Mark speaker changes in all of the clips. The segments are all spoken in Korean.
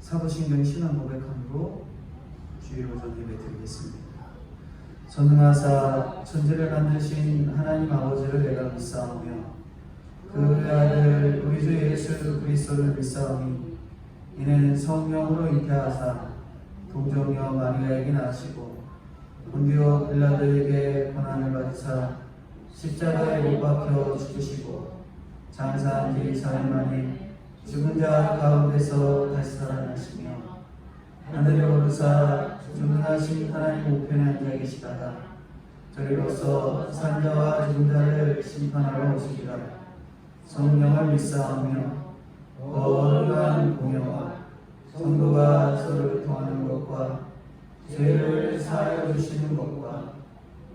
Speaker 1: 사도신경 신앙 고백함으로 주의로 좀 예배드리겠습니다. 전능하사 천지를 만드신 하나님 아버지를 내가 믿사오며 그 아들 우리 주 예수 그리스도를 믿사오니 이는 성령으로 잉태하사 동정녀 마리아에게 나시고 본디오 빌라도에게 고난을 받으사 십자가에 못 박혀 죽으시고 장사한 지 4일 만에 죽은 자 가운데서 다시 살아나시며 하늘에 오르사 전능하신 하나님 우편에 앉아 계시다가 저리로서 산자와 죽은 자를 심판하러 오시리라. 성령을 믿사오며 거룩한 공예와 성도가 서로 통하는 것과 죄를 사하여 주시는 것과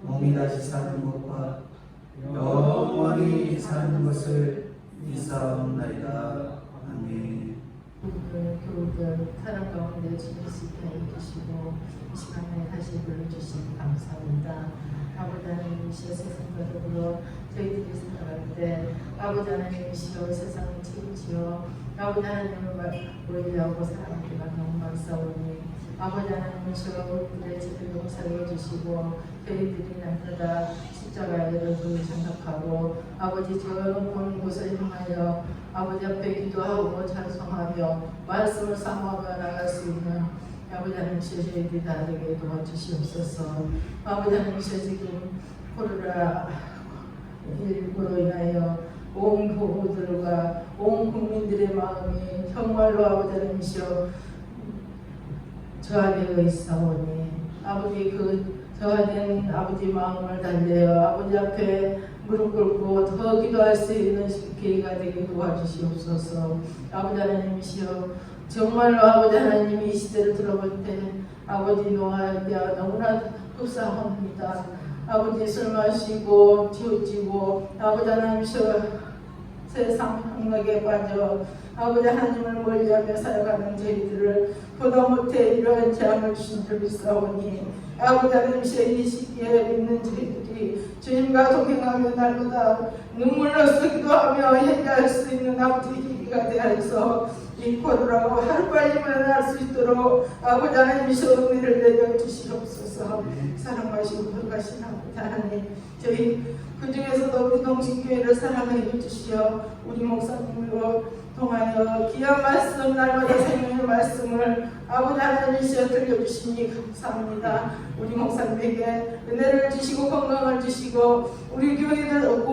Speaker 1: 몸이 다시 사는 것과 영원히 사는 것을 믿사옵나이다. 아멘.
Speaker 2: 교우들 사랑 가운데 지낼 수 있게 해주시고 이 시간에 다시 불러주시니 감사합니다. 아버지 하나님이시여 세상과 더불어 저희들이 살아갈 때 아버지 하나님이시여 세상을 책임지어 아버지 하나님을 보이려고 사랑하기가 너무 감사오니 아버지 하나님이시여 우리들의 죄를 용서해 주시고 저희들이 날마다 십자가의 여러분을 생각하고 아버지 저먼 곳을 향하여 아버지 앞에 기도하고 찬송하며 말씀을 사모하며 나갈 수 있는 아버지 하나님이시여 저희들이 다 되게 도와주시옵소서. 아버지 하나님이시여 지금 코로나 19로 인하여 온 교우들과 온 국민들의 마음이 정말로 아버지 하나님이시여 저하되어 있사오니 아버지 그 저하된 아버지 마음을 달래어 아버지 앞에 무릎 꿇고 더 기도할 수 있는 기회가 되게 도와주시옵소서. 아버지 하나님이시여 정말로 아버지 하나님이 이 시대를 들어볼 때 아버지 노아에 대하 너무나 불쌍합니다. 아버지 술 마시고 치우치고 아버지 하나님이시여 세상 향락에 빠져 아버지 하나님을 멀리하며 살아가는 저희들을 보다 못해 이러한 재앙을 주신 줄 믿사오니 아버지 하나님이시여 이 시기에 믿는 저희들이 주님과 동행하며 날마다 눈물로 쓰기도 하며 해결할 수 있는 아버지 기기가 되어서 이 코로나로 하루빨리 만날 수 있도록 아버지 하나님이시여 은혜를 내려주시옵소서. 사랑하시고 거룩하신 아버지 하나님 저희 그 중에서도 우리 동신교회를 사랑해 주시어 우리 목사님으로 통하여 귀한 말씀 날마다 생명의 말씀을 아버지 하나님이시여 들려주시니 감사합니다. 우리 목사님에게 은혜를 주시고 건강을 주시고 우리 교회들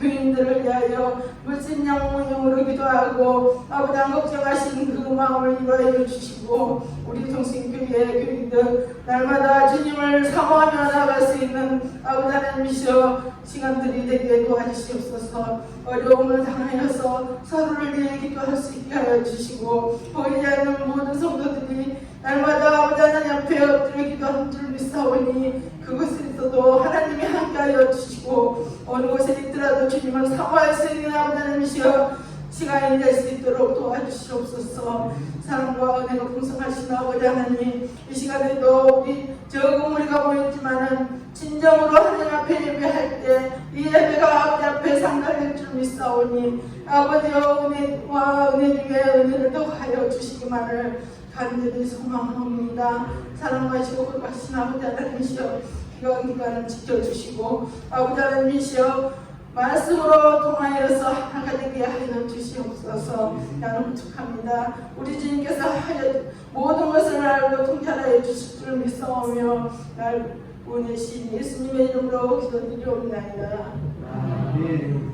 Speaker 2: 교인들을 위하여 물씬 양모형으로 기도하고 아버지 안 걱정하신 그 마음을 이루어 주시고 우리 동신교회 교인들 날마다 주님을 사모하며 나아갈 수 있는 아버지 하나님이시여 시간들이 되게 도와주시옵소서. 어려움을 당하여서 서로를 위해 기도할 수 있게 하여 주시고 보이지 않는 모든 성도들이 날마다 아버지 하나님 앞에 엎드려 기도하는 줄 믿사오니 그곳에서도 하나님이 함께하여 주시고 어느 곳에 있더라도 주님을 사모할 수 있는 아버지 하나님이시여 시간이 될 수 있도록 도와주시옵소서. 사랑과 은혜가 풍성하신 아버지 하나님 이 시간에도 우리 적은 우리가 모였지만은 진정으로 하나님 앞에 예배할 때 이 예배가 아버지 앞에 상달될 줄 믿사오니 아버지여 은혜와 은혜 중에 은혜를 더하여 주시기만을 간절히 소망합니다. 사랑하시고 거룩하신 아버지 하나님이시여 기간을 지켜주시고 아버지 하나님이시여 말씀으로 통하여서 하나가 되게 하여 주시옵소서. 나는 부축합니다. 우리 주님께서 하여 모든 것을 알고 통찰하여 주실 줄 믿사오며 날 보내신 예수님의 이름으로 기도드리옵나이다.
Speaker 1: 아멘.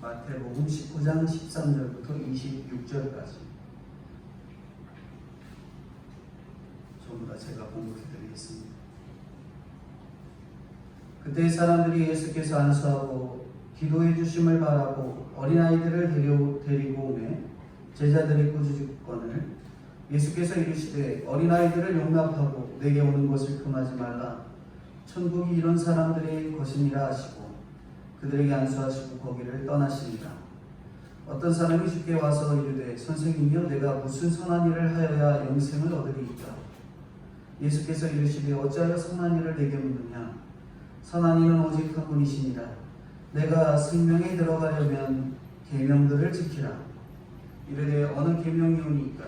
Speaker 1: 마태복음 19장 13절부터 26절까지 전부 다 제가 공독해드리겠습니다. 그때 사람들이 예수께서 안수하고 기도해 주심을 바라고 어린아이들을 데리고 오매 제자들이 꾸짖거늘 예수께서 이르시되 어린아이들을 용납하고 내게 오는 것을 금하지 말라. 천국이 이런 사람들의 것이니라 하시고 그들에게 안수하시고 거기를 떠나시니라. 어떤 사람이 주께 와서 이르되 선생님이여 내가 무슨 선한 일을 하여야 영생을 얻으리이까. 예수께서 이르시되 어찌하여 선한 일을 내게 묻느냐. 선한 이는 오직 한 분이시니라. 내가 생명에 들어가려면 계명들을 지키라. 이르되 어느 계명이오니까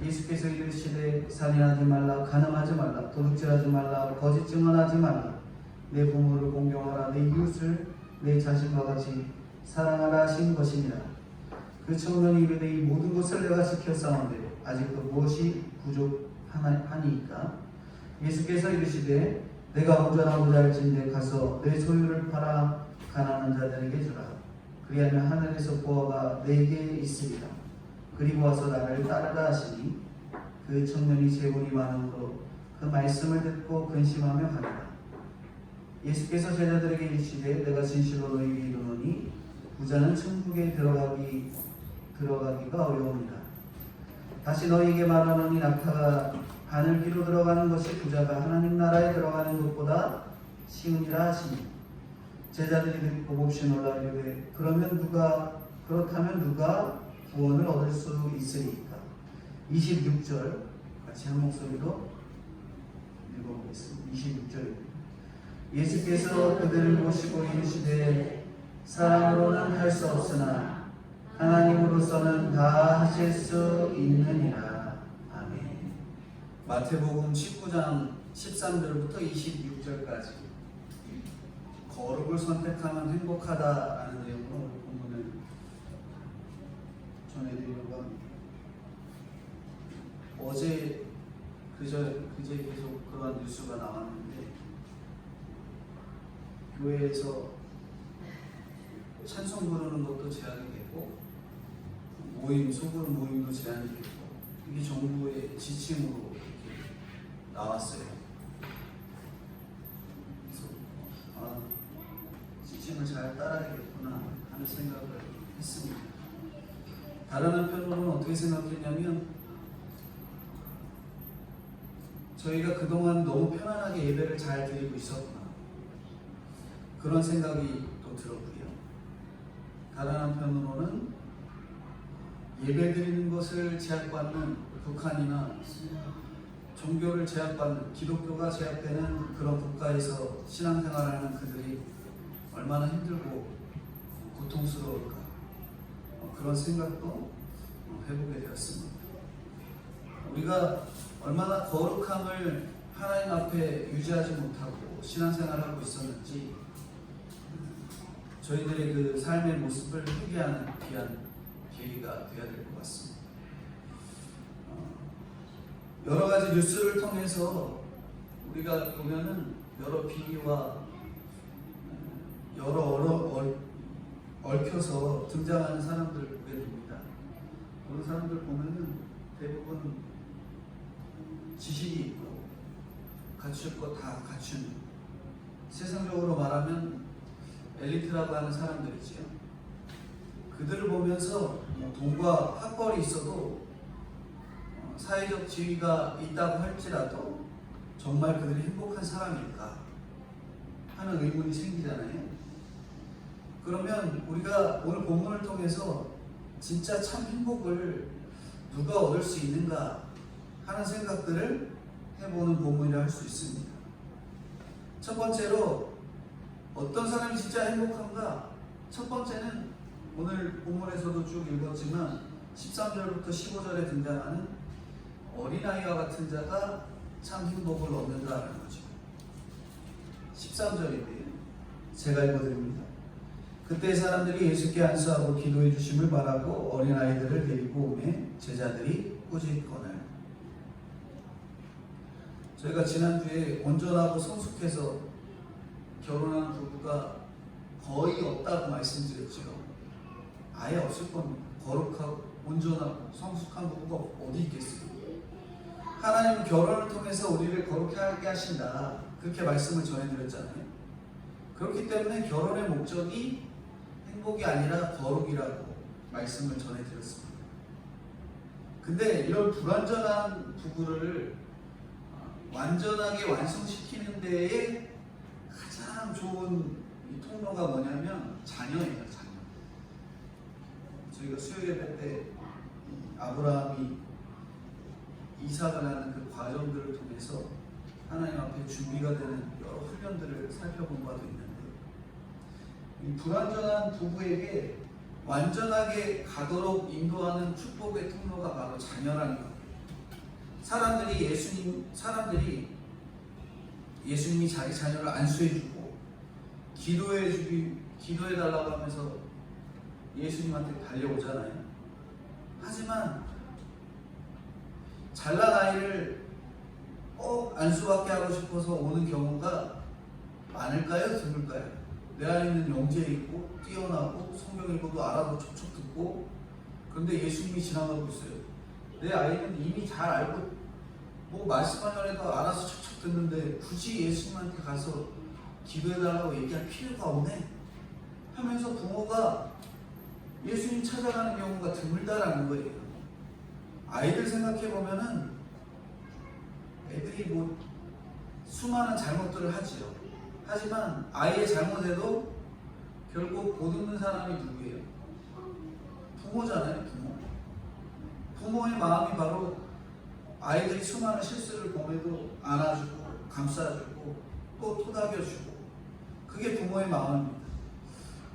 Speaker 1: 예수께서 이르시되 살인하지 말라, 간음하지 말라, 도둑질하지 말라, 거짓 증언하지 말라, 내 부모를 공경하라, 내 이웃을 내 자신과 같이 사랑하라 하신 것이니라. 그 청년이 이르되 이 모든 것을 내가 지켰사온데 아직도 무엇이 부족하니까? 예수께서 이르시되 내가 온전하고자 할진대 가서 내 소유를 팔아 가난한 자들에게 주라. 그리하면 하늘에서 보화가 내게 있으리라. 그리고 와서 나를 따르라 하시니 그 청년이 재물이 많음으로 그 말씀을 듣고 근심하며 가니라. 예수께서 제자들에게 이르시되 내가 진실로 너희에게 이르노니 부자는 천국에 들어가기가 어려우니라. 다시 너희에게 말하노니 낙타가 바늘기로 들어가는 것이 부자가 하나님 나라에 들어가는 것보다 쉬우니라 하시니 제자들이 듣고 몹시 놀라 이르되 그렇다면 누가 구원을 얻을 수 있으리까? 26절 같이 한 목소리로 읽어보겠습니다. 26절입니다. 예수께서 그들을 보시고 이르시되 사람으로는 할 수 없으나 하나님으로서는 다 하실 수 있느니라. 아멘. 마태복음 19장 13절부터 26절까지 거룩을 선택하면 행복하다라는 내용으로 본문을 전해드리려고 합니다. 어제 그제 계속 그러한 뉴스가 나왔는데 교회에서 찬송 부르는 것도 제한이 되고 소그룹 모임도 제한이 되고 이게 정부의 지침으로 이렇게 나왔어요. 그래서 지침을 잘 따라야겠구나 하는 생각을 했습니다. 다른 한편으로는 어떻게 생각했냐면 저희가 그동안 너무 편안하게 예배를 잘 드리고 있었구나 그런 생각이 또 들었고요. 다른 한편으로는 예배 드리는 것을 제약받는 북한이나 종교를 제약받는 기독교가 제약되는 그런 국가에서 신앙생활하는 그들이 얼마나 힘들고 고통스러울까 그런 생각도 해보게 되었습니다. 우리가 얼마나 거룩함을 하나님 앞에 유지하지 못하고 신앙생활하고 있었는지 저희들의 그 삶의 모습을 회개하는 귀한 계기가 되어야 될 것 같습니다. 여러 가지 뉴스를 통해서 우리가 보면은 여러 비리와 여러 얽혀서 등장하는 사람들을 보게 됩니다. 그런 사람들 보면은 대부분 지식이 있고 갖출 거 다 갖춘 세상적으로 말하면 엘리트라고 하는 사람들이지요. 그들을 보면서 돈과 학벌이 있어도 사회적 지위가 있다고 할지라도 정말 그들이 행복한 사람일까 하는 의문이 생기잖아요. 그러면 우리가 오늘 본문을 통해서 진짜 참 행복을 누가 얻을 수 있는가 하는 생각들을 해보는 본문이라 할 수 있습니다. 첫 번째로 어떤 사람이 진짜 행복한가? 첫 번째는 오늘 본문에서도 쭉 읽었지만 13절부터 15절에 등장하는 어린아이와 같은 자가 참 행복을 얻는다는 거죠. 13절인데요. 제가 읽어드립니다. 그때 사람들이 예수께 안수하고 기도해 주심을 바라고 어린아이들을 데리고 오매 제자들이 꾸짖거늘. 저희가 지난주에 온전하고 성숙해서 결혼한 부부가 거의 없다고 말씀드렸죠. 아예 없을 겁니다. 거룩하고 온전하고 성숙한 부부가 어디 있겠어요. 하나님은 결혼을 통해서 우리를 거룩하게 하신다 그렇게 말씀을 전해드렸잖아요. 그렇기 때문에 결혼의 목적이 행복이 아니라 거룩이라고 말씀을 전해드렸습니다. 근데 이런 불완전한 부부를 완전하게 완성시키는 데에 가장 좋은 통로가 뭐냐면 자녀예요. 자녀. 저희가 수요 예배 때 아브라함이 이삭을 하는 그 과정들을 통해서 하나님 앞에 준비가 되는 여러 훈련들을 살펴본 바도 있는데 이 불완전한 부부에게 완전하게 가도록 인도하는 축복의 통로가 바로 자녀라는 거예요. 사람들이 예수님이 자기 자녀를 안수해주고 기도해달라고 하면서 예수님한테 달려오잖아요. 하지만 잘난 아이를 꼭 안수받게 하고 싶어서 오는 경우가 많을까요? 드물까요? 내 안에 있는 영재 있고 뛰어나고 성경 읽어도 알아도 척척 듣고, 그런데 예수님이 지나가고 있어요. 내 아이는 이미 잘 알고 뭐 말씀만 해도 알아서 척척 듣는데 굳이 예수님한테 가서 기도해달라고 얘기할 필요가 없네 하면서 부모가 예수님 찾아가는 경우가 드물다라는 거예요. 아이들 생각해보면은 애들이 뭐 수많은 잘못들을 하지요. 하지만 아이의 잘못에도 결국 못 듣는 사람이 누구예요? 부모잖아요. 부모의 마음이 바로 아이들이 수많은 실수를 범해도 안아주고 감싸주고 또 토닥여주고, 그게 부모의 마음입니다.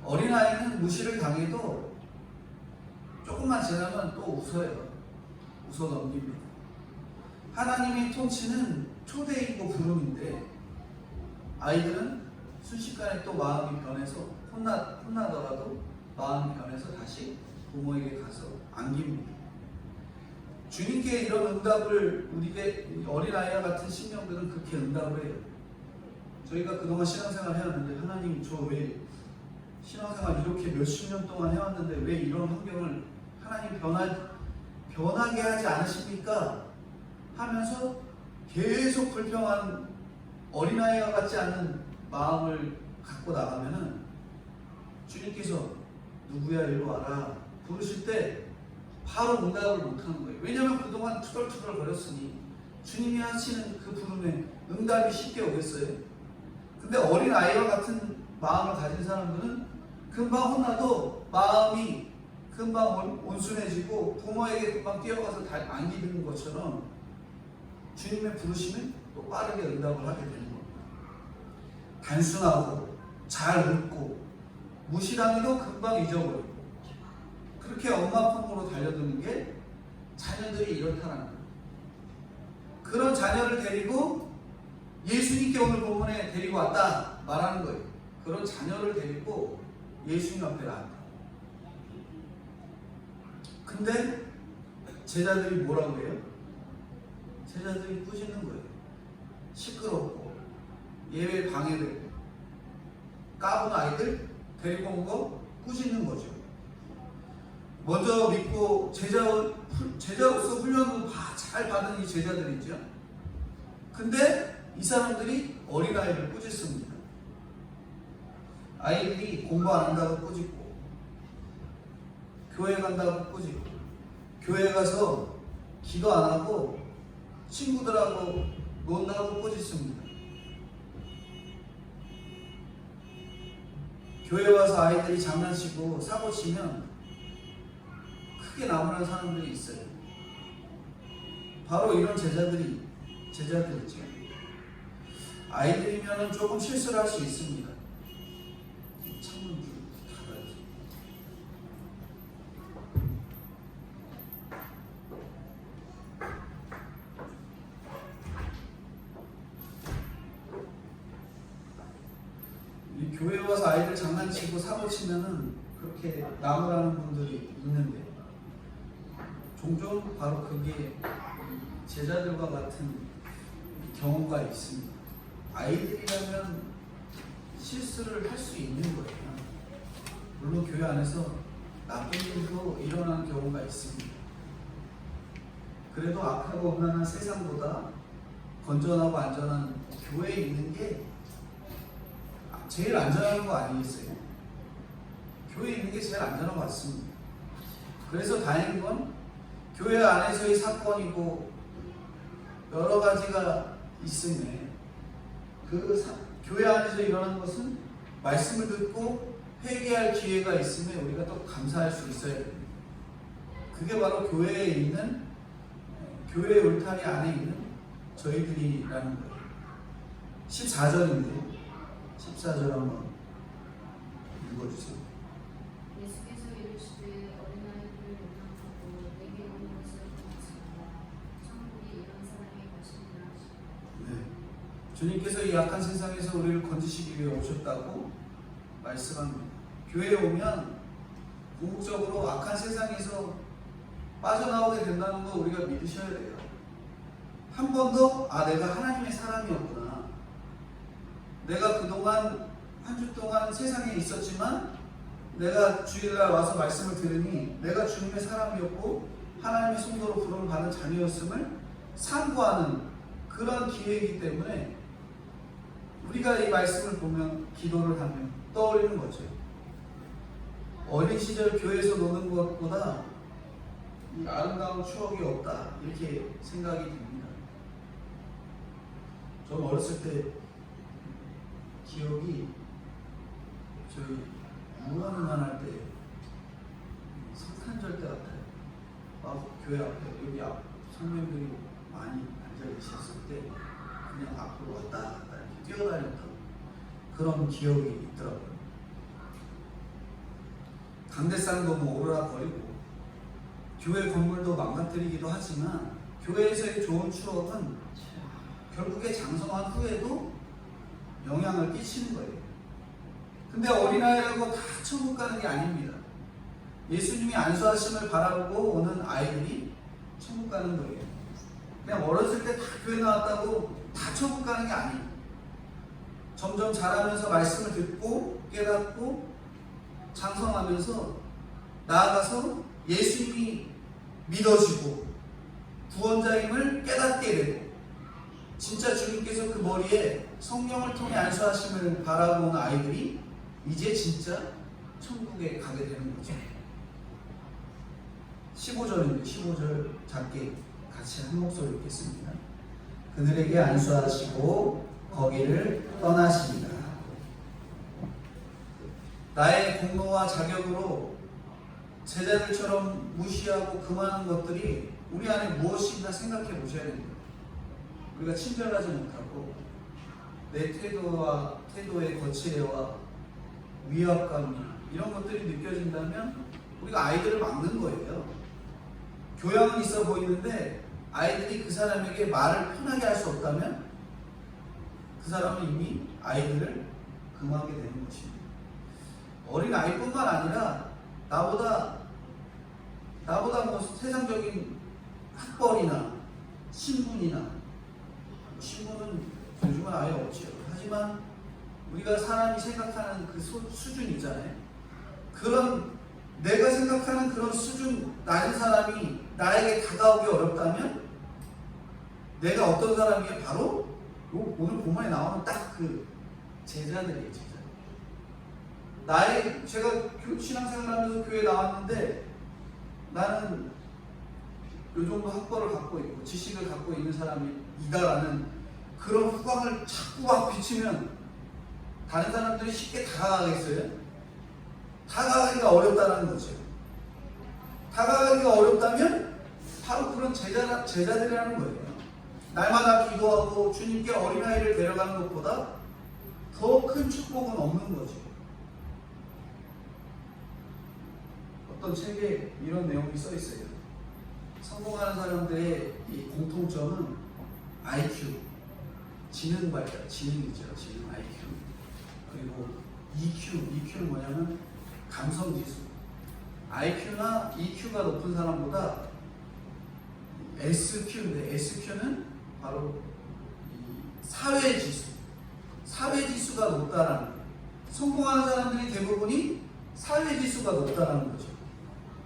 Speaker 1: 어린아이는 무시를 당해도 조금만 지나면 또 웃어요. 웃어 넘깁니다. 하나님의 통치는 초대이고 부름인데 아이들은 순식간에 또 마음이 변해서 혼나더라도 마음이 변해서 다시 부모에게 가서 안깁니다. 주님께 이런 응답을 우리 어린아이와 같은 신령들은 그렇게 응답을 해요. 저희가 그동안 신앙생활 해왔는데, 하나님 저 왜 신앙생활 이렇게 몇십 년 동안 해왔는데 왜 이런 환경을 하나님 변하게 하지 않으십니까? 하면서 계속 불평한 어린아이와 같지 않은 마음을 갖고 나가면은 주님께서 누구야 일로 와라 부르실 때 바로 응답을 못하는 거예요. 왜냐하면 그동안 투덜투덜 거렸으니 주님이 하시는 그 부름에 응답이 쉽게 오겠어요? 근데 어린아이와 같은 마음을 가진 사람들은 금방 혼나도 마음이 금방 온순해지고 부모에게 금방 뛰어가서 안기는 것처럼 주님의 부르심에 또 빠르게 응답을 하게 되는 겁니다. 단순하고 잘 웃고 무시당해도 금방 잊어버리고, 그렇게 엄마 품으로 달려드는 게 자녀들이 이렇다는 거예요. 그런 자녀를 데리고 예수님께 오늘 본문에 데리고 왔다 말하는 거예요. 그런 자녀를 데리고 예수님 앞에 나왔다. 근데 제자들이 뭐라고 해요? 제자들이 꾸짖는 거예요. 시끄럽고 예외 방해되고 까분 아이들 데리고 온 거 꾸짖는 거죠. 먼저 믿고 제자로서 훈련도 잘 받은 이 제자들이죠. 근데 이 사람들이 어린아이를 꾸짖습니다. 아이들이 공부 안 한다고 꾸짖고, 교회 간다고 꾸짖고, 교회 가서 기도 안 하고 친구들하고 논다고 꾸짖습니다. 교회 와서 아이들이 장난치고 사고 치면 크게 나무라는 사람들이 있어요. 바로 이런 제자들이죠. 아이들이면 조금 실수를 할 수 있습니다. 창문 닫아야지. 이 교회 와서 아이들 장난치고 사고 치면은 그렇게 나무라는 분들이 있는데, 종종 바로 그게 제자들과 같은 경우가 있습니다. 아이들이라면 실수를 할 수 있는 거예요. 물론 교회 안에서 나쁜 일도 일어나는 경우가 있습니다. 그래도 악하고 음란한 세상보다 건전하고 안전한 교회에 있는 게 제일 안전한 거 아니겠어요? 교회에 있는 게 제일 안전한 것 같습니다. 그래서 다행인 건 교회 안에서의 사건이고 여러 가지가 있음에 교회 안에서 일어나는 것은 말씀을 듣고 회개할 기회가 있음에 우리가 또 감사할 수 있어야 됩니다. 그게 바로 교회에 있는, 교회의 울타리 안에 있는 저희들이라는 거예요. 14절인데 14절 한번 읽어주세요.
Speaker 3: 예수께서 이르시되
Speaker 1: 주님께서 이 약한 세상에서 우리를 건지시기 위해 오셨다고 말씀합니다. 교회에 오면 궁극적으로 악한 세상에서 빠져나오게 된다는 거 우리가 믿으셔야 돼요. 한 번도 내가 하나님의 사람이었구나. 내가 그동안 한 주 동안 세상에 있었지만 내가 주일날 와서 말씀을 들으니 내가 주님의 사람이었고 하나님의 성도로 부름을 받은 자녀였음을 상고하는 그런 기회이기 때문에 우리가 이 말씀을 보면 기도를 하면 떠올리는 거죠. 어린 시절 교회에서 노는 것보다 이 아름다운 추억이 없다 이렇게 생각이 듭니다. 좀 어렸을 때 기억이 저희 유언만 할 때 성탄절 때 같아요. 교회 앞에 여기 앞 성명들이 많이 앉아 계셨을 때 그냥 앞으로 왔다 갔다 이렇게 뛰어다녔던 그런 기억이 있더라고요. 강대상도 뭐 오르락거리고 교회 건물도 망가뜨리기도 하지만 교회에서의 좋은 추억은 결국에 장성한 후에도 영향을 끼치는 거예요. 근데 어린아이라고 다 천국 가는 게 아닙니다. 예수님이 안수하심을 바라보고 오는 아이들이 천국 가는 거예요. 그냥 어렸을 때 다 교회 나왔다고 다 천국 가는 게 아니에요. 점점 자라면서 말씀을 듣고 깨닫고 장성하면서 나아가서 예수님이 믿어지고 구원자임을 깨닫게 되고 진짜 주님께서 그 머리에 성령을 통해 안수하심을 바라보는 아이들이 이제 진짜 천국에 가게 되는 거죠. 15절입니다. 15절 작게 같이 한 목소리 읽겠습니다. 그들에게 안수하시고 거기를 떠나십니다. 나의 공로와 자격으로 제자들처럼 무시하고 금하는 것들이 우리 안에 무엇인가 생각해 보셔야 됩니다. 우리가 친절하지 못하고 내 태도의 거칠애와 위압감 이런 것들이 느껴진다면 우리가 아이들을 막는 거예요. 교양은 있어 보이는데 아이들이 그 사람에게 말을 편하게 할 수 없다면 그 사람은 이미 아이들을 금하게 되는 것입니다. 어린 아이뿐만 아니라 나보다 뭐 세상적인 학벌이나 신분이나 신분은 요즘은 아예 없죠. 하지만 우리가 사람이 생각하는 그 수준 있잖아요. 그런 내가 생각하는 그런 수준 낮은 사람이 나에게 다가오기 어렵다면 내가 어떤 사람이에요? 바로 오늘 본문에 나오는 딱 그 제자들이에요. 제가 신앙생활하면서 교회에 나왔는데 나는 요 정도 학벌을 갖고 있고 지식을 갖고 있는 사람이다라는 그런 후광을 자꾸 막 비치면 다른 사람들이 쉽게 다가가겠어요? 다가가기가 어렵다는 거죠. 다가가기가 어렵다면 바로 그런 제자들이라는 거예요. 날마다 기도하고 주님께 어린아이를 데려가는 것보다 더 큰 축복은 없는 거죠. 어떤 책에 이런 내용이 써 있어요. 성공하는 사람들의 이 공통점은 IQ, 지능 발달, 지능이죠. 지능 IQ. 그리고 EQ는 뭐냐면 감성 지수. IQ나 EQ가 높은 사람보다 SQ인데 SQ는 바로 사회 지수. 사회 지수가 높다라는 거예요. 성공하는 사람들이 대부분이 사회 지수가 높다라는 거죠.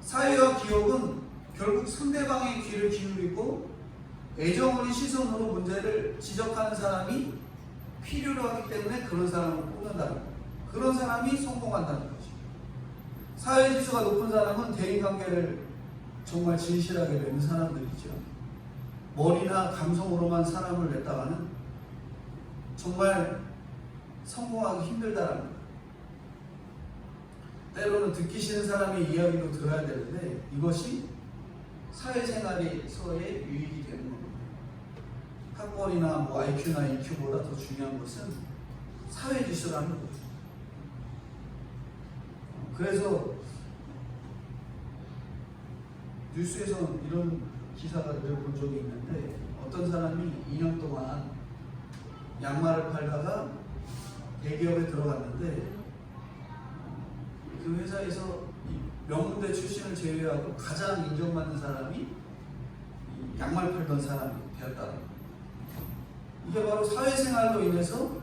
Speaker 1: 사회와 기업은 결국 상대방의 귀를 기울이고 애정 어린 시선으로 문제를 지적하는 사람이 필요로 하기 때문에 그런 사람을 뽑는다는 거예요. 그런 사람이 성공한다는 거죠. 사회 지수가 높은 사람은 대인관계를 정말 진실하게 맺는 사람들이죠. 머리나 감성으로만 사람을 냈다가는 정말 성공하기 힘들다는 거예요. 때로는 듣기 싫은 사람의 이야기도 들어야 되는데 이것이 사회생활에서의 유익이 되는 겁니다. 학벌이나 뭐 IQ나 EQ보다 더 중요한 것은 사회지수라는 거예요. 그래서 뉴스에서 이런 기사가 늘 본 적이 있는데 어떤 사람이 2년 동안 양말을 팔다가 대기업에 들어갔는데 그 회사에서 이 명문대 출신을 제외하고 가장 인정받는 사람이 이 양말 팔던 사람이 되었다는 거예요. 이게 바로 사회생활로 인해서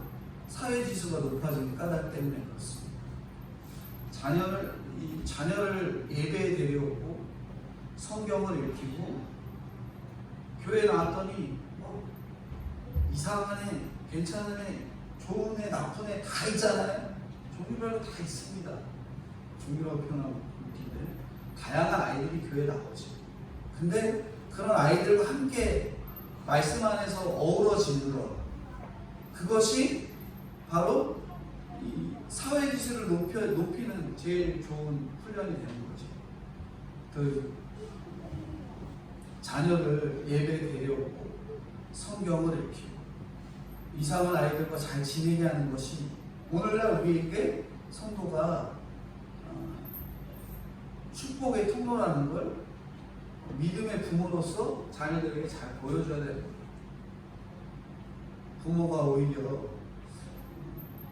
Speaker 1: 사회지수가 높아지는 까닭 때문에 그렇습니다. 자녀를 예배에 데려오고 성경을 읽히고 교회 나왔더니 이상한 애, 괜찮은 애, 좋은 애, 나쁜 애 다 있잖아요. 종류별로 다 있습니다. 종류라고 표현하고 있는데 다양한 아이들이 교회에 나오죠. 근데 그런 아이들과 함께 말씀 안에서 어우러지는 것, 그것이 바로 이 사회지수를 높이는 제일 좋은 훈련이 되는 거죠. 그 자녀를 예배에 데려오고 성경을 읽히고 이상한 아이들과 잘 지내게 하는 것이 오늘날 우리에게 성도가 축복의 통로라는 걸 믿음의 부모로서 자녀들에게 잘 보여줘야 됩니다. 부모가 오히려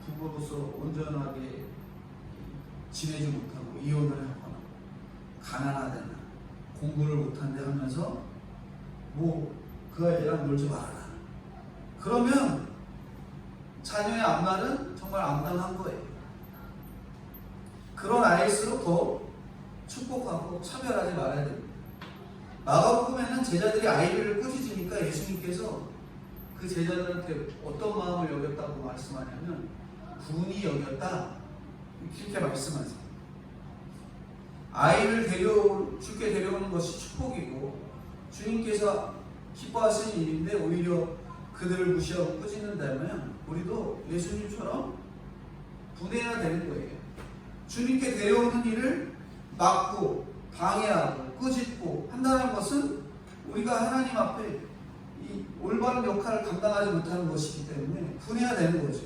Speaker 1: 부모로서 온전하게 지내지 못하고 이혼을 하거나 가난하다나 공부를 못한다 하면서 그 아이랑 놀지 말아라. 그러면 자녀의 앞날은 정말 암담한 거예요. 그런 아이일수록 더 축복하고 차별하지 말아야 됩니다. 마가복음에는 제자들이 아이들을 꾸짖으니까 예수님께서 그 제자들한테 어떤 마음을 여겼다고 말씀하냐면 분이 여겼다 이렇게 말씀하세요. 아이를 주께 데려오는 것이 축복이고 주님께서 기뻐하시는 일인데 오히려 그들을 무시하고 꾸짖는다면 우리도 예수님처럼 분해야 되는 거예요. 주님께 데려오는 일을 막고 방해하고 꾸짖고 한다는 것은 우리가 하나님 앞에 이 올바른 역할을 감당하지 못하는 것이기 때문에 분해야 되는 거죠.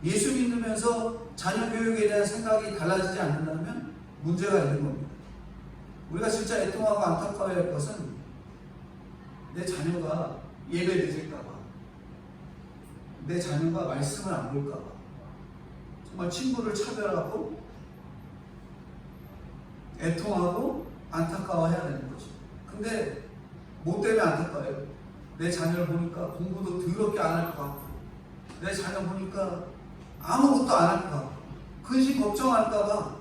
Speaker 1: 예수 믿으면서 자녀 교육에 대한 생각이 달라지지 않는다면 문제가 있는 겁니다. 우리가 진짜 애통하고 안타까워야 할 것은 내 자녀가 예배 늦을까봐, 내 자녀가 말씀을 안 볼까봐, 정말 친구를 차별하고 애통하고 안타까워해야 되는 거죠. 근데 뭐 때문에 안타까워요? 내 자녀를 보니까 공부도 더럽게 안 할 것 같고, 내 자녀 보니까 아무것도 안 할 것 같고, 근심 걱정할까봐,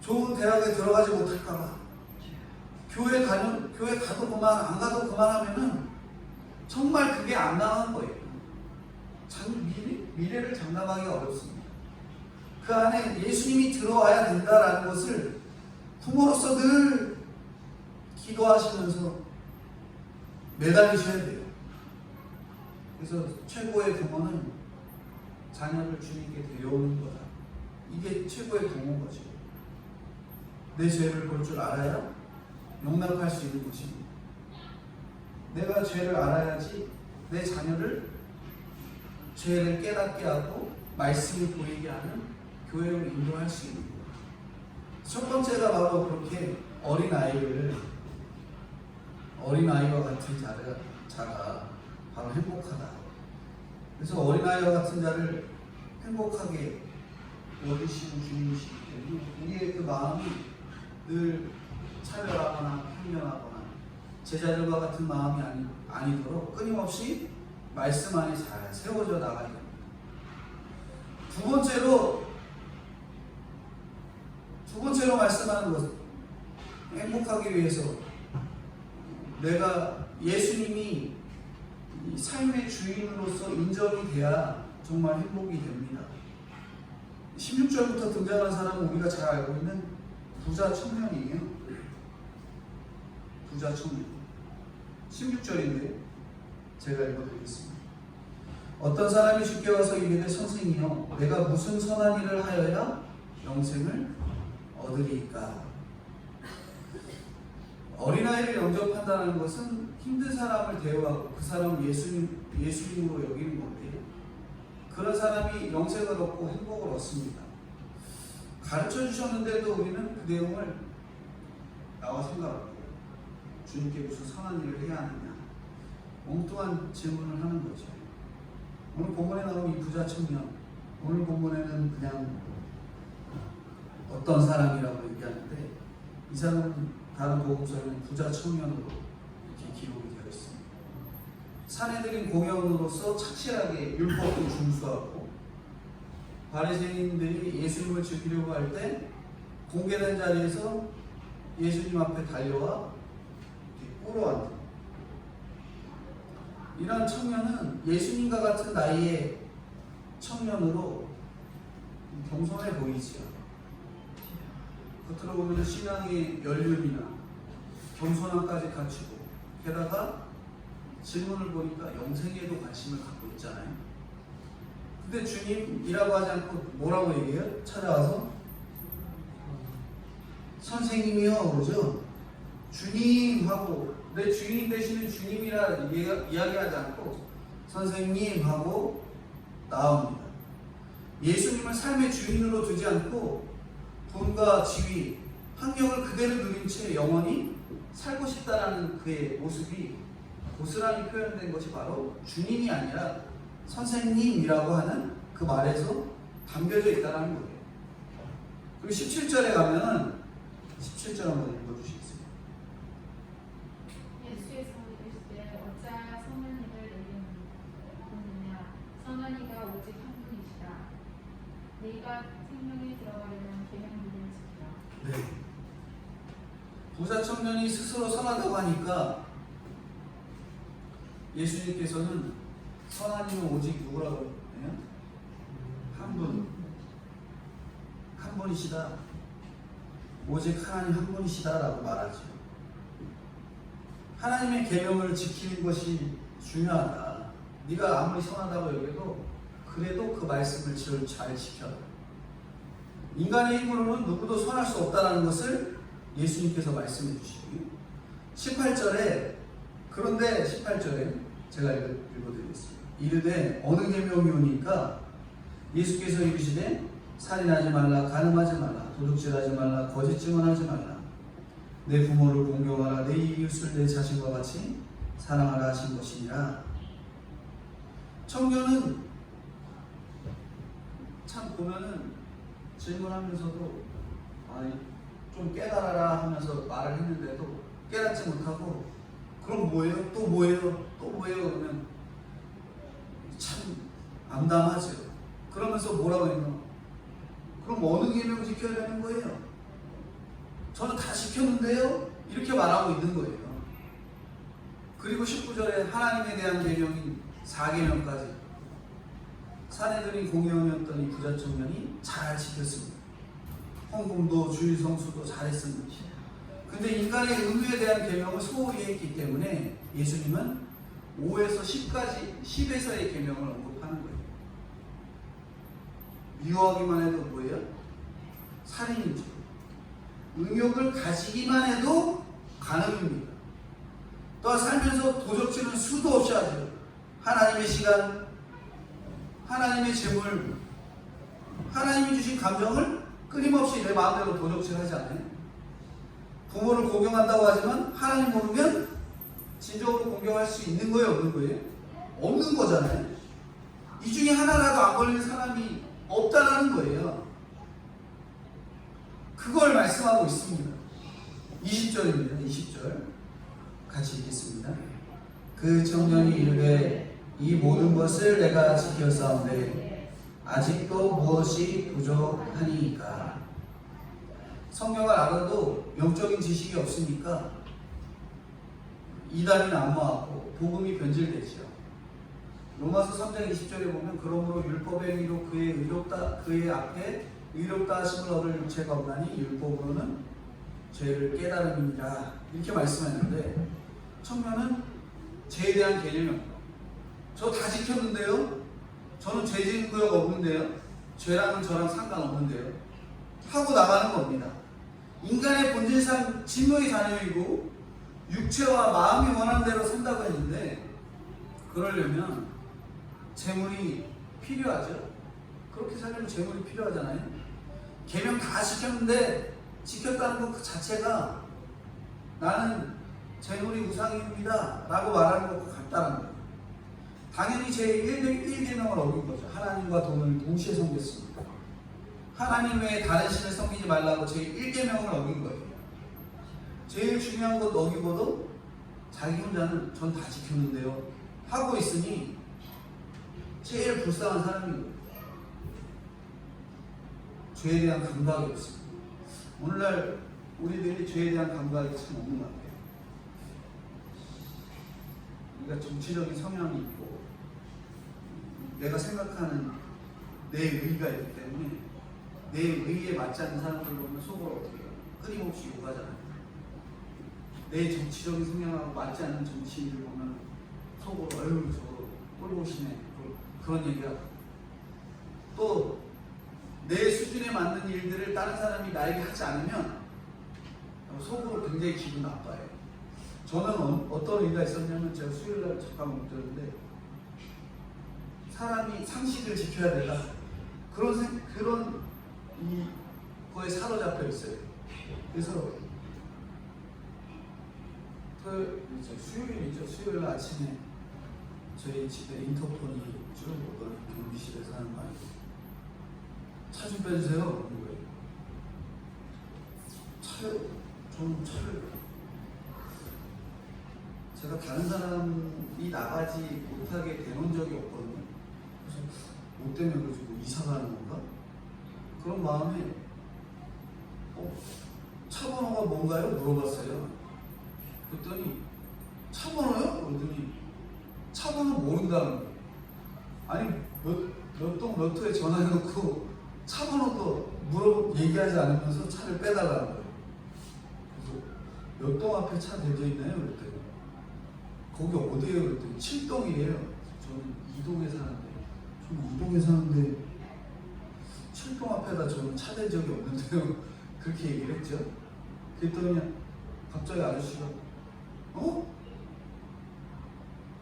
Speaker 1: 좋은 대학에 들어가지 못할까봐, 교회 가도 그만, 안 가도 그만하면은 정말 그게 안 나가는 거예요. 미래를 장담하기가 어렵습니다. 그 안에 예수님이 들어와야 된다라는 것을 부모로서 늘 기도하시면서 매달리셔야 돼요. 그래서 최고의 부모는 자녀를 주님께 데려오는 거다. 이게 최고의 부모인 거죠. 내 죄를 볼 줄 알아야 용납할 수 있는 것입니다. 내가 죄를 알아야지 내 자녀를 죄를 깨닫게 하고 말씀이 보이게 하는 교회로 인도할 수 있는 거예요. 첫 번째가 바로 그렇게 어린아이와 같은 자가 바로 행복하다. 그래서 어린아이와 같은 자를 행복하게 여기시는 주님이시기 때문에 우리의 그 마음이 늘 차별하거나 편견하거나 제자들과 같은 마음이 아니도록 끊임없이 말씀 안에 잘 세워져 나가야 됩니다. 두 번째로 말씀하는 것은 행복하기 위해서 내가 예수님이 이 삶의 주인으로서 인정이 돼야 정말 행복이 됩니다. 16절부터 등장한 사람은 우리가 잘 알고 있는 부자 청년이에요. 부자 청년. 16절인데 제가 읽어드리겠습니다. 어떤 사람이 주께 와서 이르되 선생이여 내가 무슨 선한 일을 하여야 영생을 얻으리까? 어린아이를 영접한다는 것은 힘든 사람을 대우하고 그 사람을 예수님으로 여기는 건데 그런 사람이 영생을 얻고 행복을 얻습니다. 가르쳐 주셨는데도 우리는 그 내용을 나와 생각하고 주님께 무슨 선한 일을 해야 하느냐 엉뚱한 질문을 하는 거죠. 오늘 본문에 나오는 이 부자 청년, 오늘 본문에는 그냥 어떤 사람이라고 얘기하는데 이 사람은 다른 복음서에는 부자 청년으로 이렇게 기록이 되어 있습니다. 사내들인 공연으로서 착실하게 율법도 준수하고 바리새인들이 예수님을 죽이려고 할 때 공개된 자리에서 예수님 앞에 달려와 꿇어앉는 이러한 청년은 예수님과 같은 나이의 청년으로 겸손해 보이지요. 겉으로 보면 신앙의 연륜이나 겸손함까지 갖추고 게다가 질문을 보니까 영생에도 관심을 갖고 있잖아요. 근데 주님이라고 하지 않고 뭐라고 얘기해요? 찾아와서 선생님이요 그러죠. 주님 하고 내 주인 되시는 주님이라 이야기하지 않고 선생님 하고 나옵니다. 예수님을 삶의 주인으로 두지 않고 돈과 지위, 학력을 그대로 누린 채 영원히 살고 싶다라는 그의 모습이 고스란히 표현된 것이 바로 주님이 아니라 선생님이라고 하는 그 말에서 담겨져 있다는 거예요. 그리고 17절에 가면 17절 한번 읽어주시겠습니다.
Speaker 3: 예수께서 이르시되 어찌하여 선언이를 내리느냐 선언이가 오직 한 분이시다. 네가 생명에 들어가려면 계명들을 지키라.
Speaker 1: 네. 부자 청년이 스스로 선하다고 하니까 예수님께서는 선하님은 오직 누구라고 해요? 한 분. 한 분이시다. 오직 하나님 한 분이시다라고 말하죠. 하나님의 계명을 지키는 것이 중요하다. 네가 아무리 선하다고 여겨도 그래도 그 말씀을 잘 지켜라. 인간의 힘으로는 누구도 선할 수 없다는 것을 예수님께서 말씀해 주시고요. 18절에 그런데 18절에 제가 읽어드리겠습니다. 이르되 어느 계명이 오니까 예수께서 이르시되 살인하지 말라, 간음하지 말라, 도둑질하지 말라, 거짓 증언하지 말라, 내 부모를 공경하라, 내 이웃을 내 자신과 같이 사랑하라 하신 것이니라. 청년은 참 보면은 질문하면서도 좀 깨달아라 하면서 말을 했는데도 깨닫지 못하고 그럼 뭐예요? 또 뭐예요? 또 뭐예요? 그러면 참 암담하죠. 그러면서 뭐라고 했노? 그럼 어느 계명 지켜야 되는 거예요? 저는 다 지켰는데요? 이렇게 말하고 있는 거예요. 그리고 19절에 하나님에 대한 계명인 4계명까지 사내들인 공연이었던 이 부자 청년이 잘 지켰습니다. 헌금도 주일 성수도 잘했습니다. 근데 인간의 의무에 대한 계명을 소홀히 했기 때문에 예수님은 5에서 10까지 10에서의 계명을 언급하는 거예요. 미워하기만 해도 뭐예요? 살인이죠. 의욕을 가지기만 해도 간음입니다. 또 살면서 도적질은 수도 없이 하죠. 하나님의 시간, 하나님의 재물, 하나님이 주신 감정을 끊임없이 내 마음대로 도적질하지 않아요. 부모를 공경한다고 하지만 하나님 모르면 진정으로 공경할 수 있는 거예요, 없는 거예요? 없는 거잖아요. 이 중에 하나라도 안 걸리는 사람이 없다라는 거예요. 그걸 말씀하고 있습니다. 20절입니다. 20절 같이 읽겠습니다. 그 청년이 이르되 이 모든 것을 내가 지켰사온데 아직도 무엇이 부족하니까. 성경을 알아도 영적인 지식이 없으니까 이단이 난무하고 복음이 변질되죠. 로마서 3장 20절에 보면 그러므로 율법의 행위로 그의 앞에 의롭다 하심을 얻을 죄가 없나니 율법으로는 죄를 깨달음이니라 이렇게 말씀했는데 청년은 죄에 대한 개념이 없다. 저 다 지켰는데요. 저는 죄 지은 구역 없는데요. 죄랑은 저랑 상관없는데요. 하고 나가는 겁니다. 인간의 본질상 진노의 자녀이고 육체와 마음이 원하는 대로 산다고 했는데 그러려면 재물이 필요하죠. 그렇게 살려면 재물이 필요하잖아요. 계명 다 지켰는데 지켰다는 것 그 자체가 나는 재물이 우상입니다 라고 말하는 것과 같다는 거예요. 당연히 제 1계명을 어긴 거죠. 하나님과 돈을 동시에 섬겼습니다. 하나님 외에 다른 신을 섬기지 말라고 제 1계명을 어긴 거예요. 제일 중요한 것 어기고도 자기 혼자는 전 다 지켰는데요 하고 있으니 제일 불쌍한 사람이에요. 죄에 대한 감각이 없습니다. 오늘날 우리들이 죄에 대한 감각이 참 없는 것 같아요. 우리가 정치적인 성향이 있고 내가 생각하는 내 의의가 있기 때문에 내 의의에 맞지 않는 사람들 보면 속으로 어떻게 해요? 끊임없이 욕하잖아요. 내 정치적인 성향하고 맞지 않는 정치인들 보면 속으로 어휴 저거 꼴보시네 그런 얘기하고 또 내 수준에 맞는 일들을 다른 사람이 나에게 하지 않으면 속으로 굉장히 기분 나빠요. 저는 어떤 의미가 있었냐면 제가 수요일날 잠깐 못 들었는데 사람이 상식을 지켜야 된다 그런 거에 사로잡혀 있어요. 그래서 수요일이죠. 수요일 아침에 저희 집에 인터폰이 쭉 오더니 경비실에서 하는 말이 차 좀 빼주세요. 그런 거예요. 차를 제가 다른 사람이 나가지 못하게 대놓은 적이 없거든요. 그래서 뭐 때문에 그러지 뭐 이사 가는 건가? 그런 마음에 차 번호가 뭔가요? 물어봤어요. 그랬더니 차 번호요? 그러더니 차 번호 모른다는 거예요. 아니 몇 동 몇 호에 전화해놓고 차 번호도 얘기하지 않으면서 차를 빼달라는 거예요. 그래서 몇 동 앞에 차 대져 있나요? 그랬더니 거기 어디예요? 그랬더니 7동이에요. 저는 2동에 사는데 저는 2동에 사는데 7동 앞에다 저는 차 댄 적이 없는데요. 그렇게 얘기를 했죠. 그랬더니 갑자기 아저씨가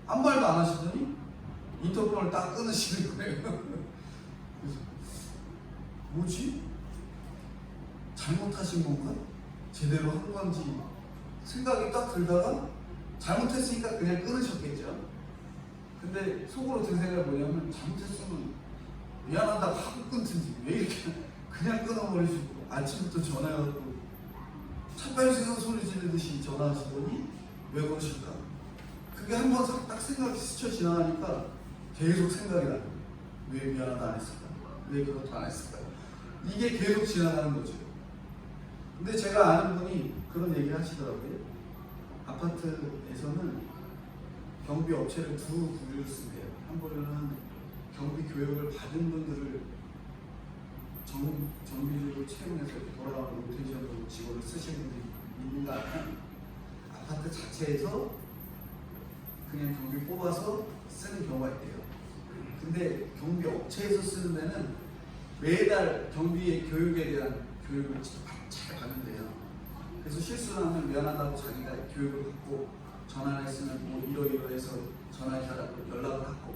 Speaker 1: 아무 말도 안 하시더니 인터폰을 딱 끊으시는 거예요. 그래서 뭐지? 잘못하신 건가? 제대로 한 건지 생각이 딱 들다가 잘못했으니까 그냥 끊으셨겠죠. 근데 속으로 든 생각이 뭐냐면 잘못했으면 미안하다고 하고 끊든지 왜 이렇게 그냥 끊어버리시고 아침부터 전화해갖고 차 빼주세요 소리 지르듯이 전화하시더니 왜 그러실까? 그게 한번 딱 생각이 스쳐 지나가니까 계속 생각이 나요. 왜 미안하다 안 했을까? 왜 그것도 안 했을까? 이게 계속 지나가는 거죠. 근데 제가 아는 분이 그런 얘기를 하시더라고요. 아파트에서는 경비 업체를 두 부류를 쓴대요. 한 부류는 경비 교육을 받은 분들을 정비직으로 채용해서 돌아가는 로테이션으로 직원을 쓰시는 분들이 있는가 하면 아파트 자체에서 그냥 경비 뽑아서 쓰는 경우가 있대요. 근데 경비 업체에서 쓰는 데는 매달 경비의 교육에 대한 교육을 잘 받는데요. 그래서 실수를 하면 미안하다고 자기가 교육을 받고 전화를 했으면 뭐 이러이러해서 전화해달라고 연락을 하고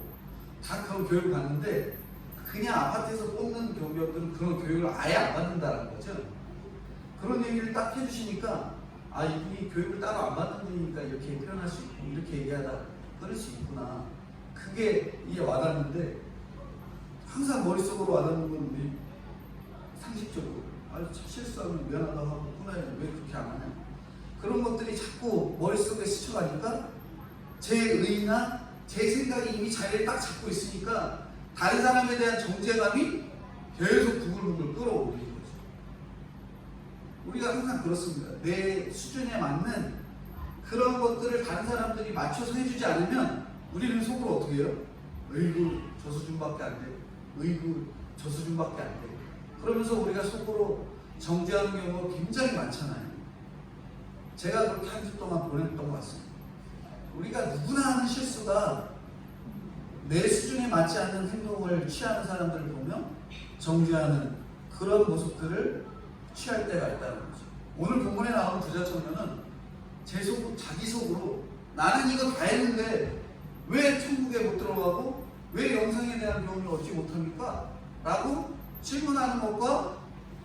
Speaker 1: 다 그런 교육을 받는데 그냥 아파트에서 뽑는 경비업들은 그런 교육을 아예 안 받는다는 거죠. 그런 얘기를 딱 해주시니까 아 이분이 교육을 따로 안 받는 분이니까 이렇게 표현할 수 있고 이렇게 얘기하다 끊을 수 있구나. 그게 이게 와닿는데 항상 머릿속으로 와닿는 건 우리 상식적으로 실수하면 미안하다고 하고 끊어야 왜 그렇게 안 하냐. 그런 것들이 자꾸 머릿속에 스쳐가니까 제 의의나 제 생각이 이미 자리를 딱 잡고 있으니까 다른 사람에 대한 정죄감이 계속 부글부글 끓어오르는 거죠. 우리가 항상 그렇습니다. 내 수준에 맞는 그런 것들을 다른 사람들이 맞춰서 해주지 않으면 우리는 속으로 어떻게 해요? 으이구 저 수준밖에 안 돼. 으이구 저 수준밖에 안 돼. 그러면서 우리가 속으로 정죄하는 경우가 굉장히 많잖아요. 제가 그렇게 한 주 동안 보냈던 것 같습니다. 우리가 누구나 하는 실수가 내 수준에 맞지 않는 행동을 취하는 사람들을 보면 정죄하는 그런 모습들을 취할 때가 있다는 거죠. 오늘 본문에 나오는 부자 청년은 자기 속으로 나는 이거 다 했는데 왜 천국에 못 들어가고 왜 영생에 대한 교훈을 얻지 못합니까? 라고 질문하는 것과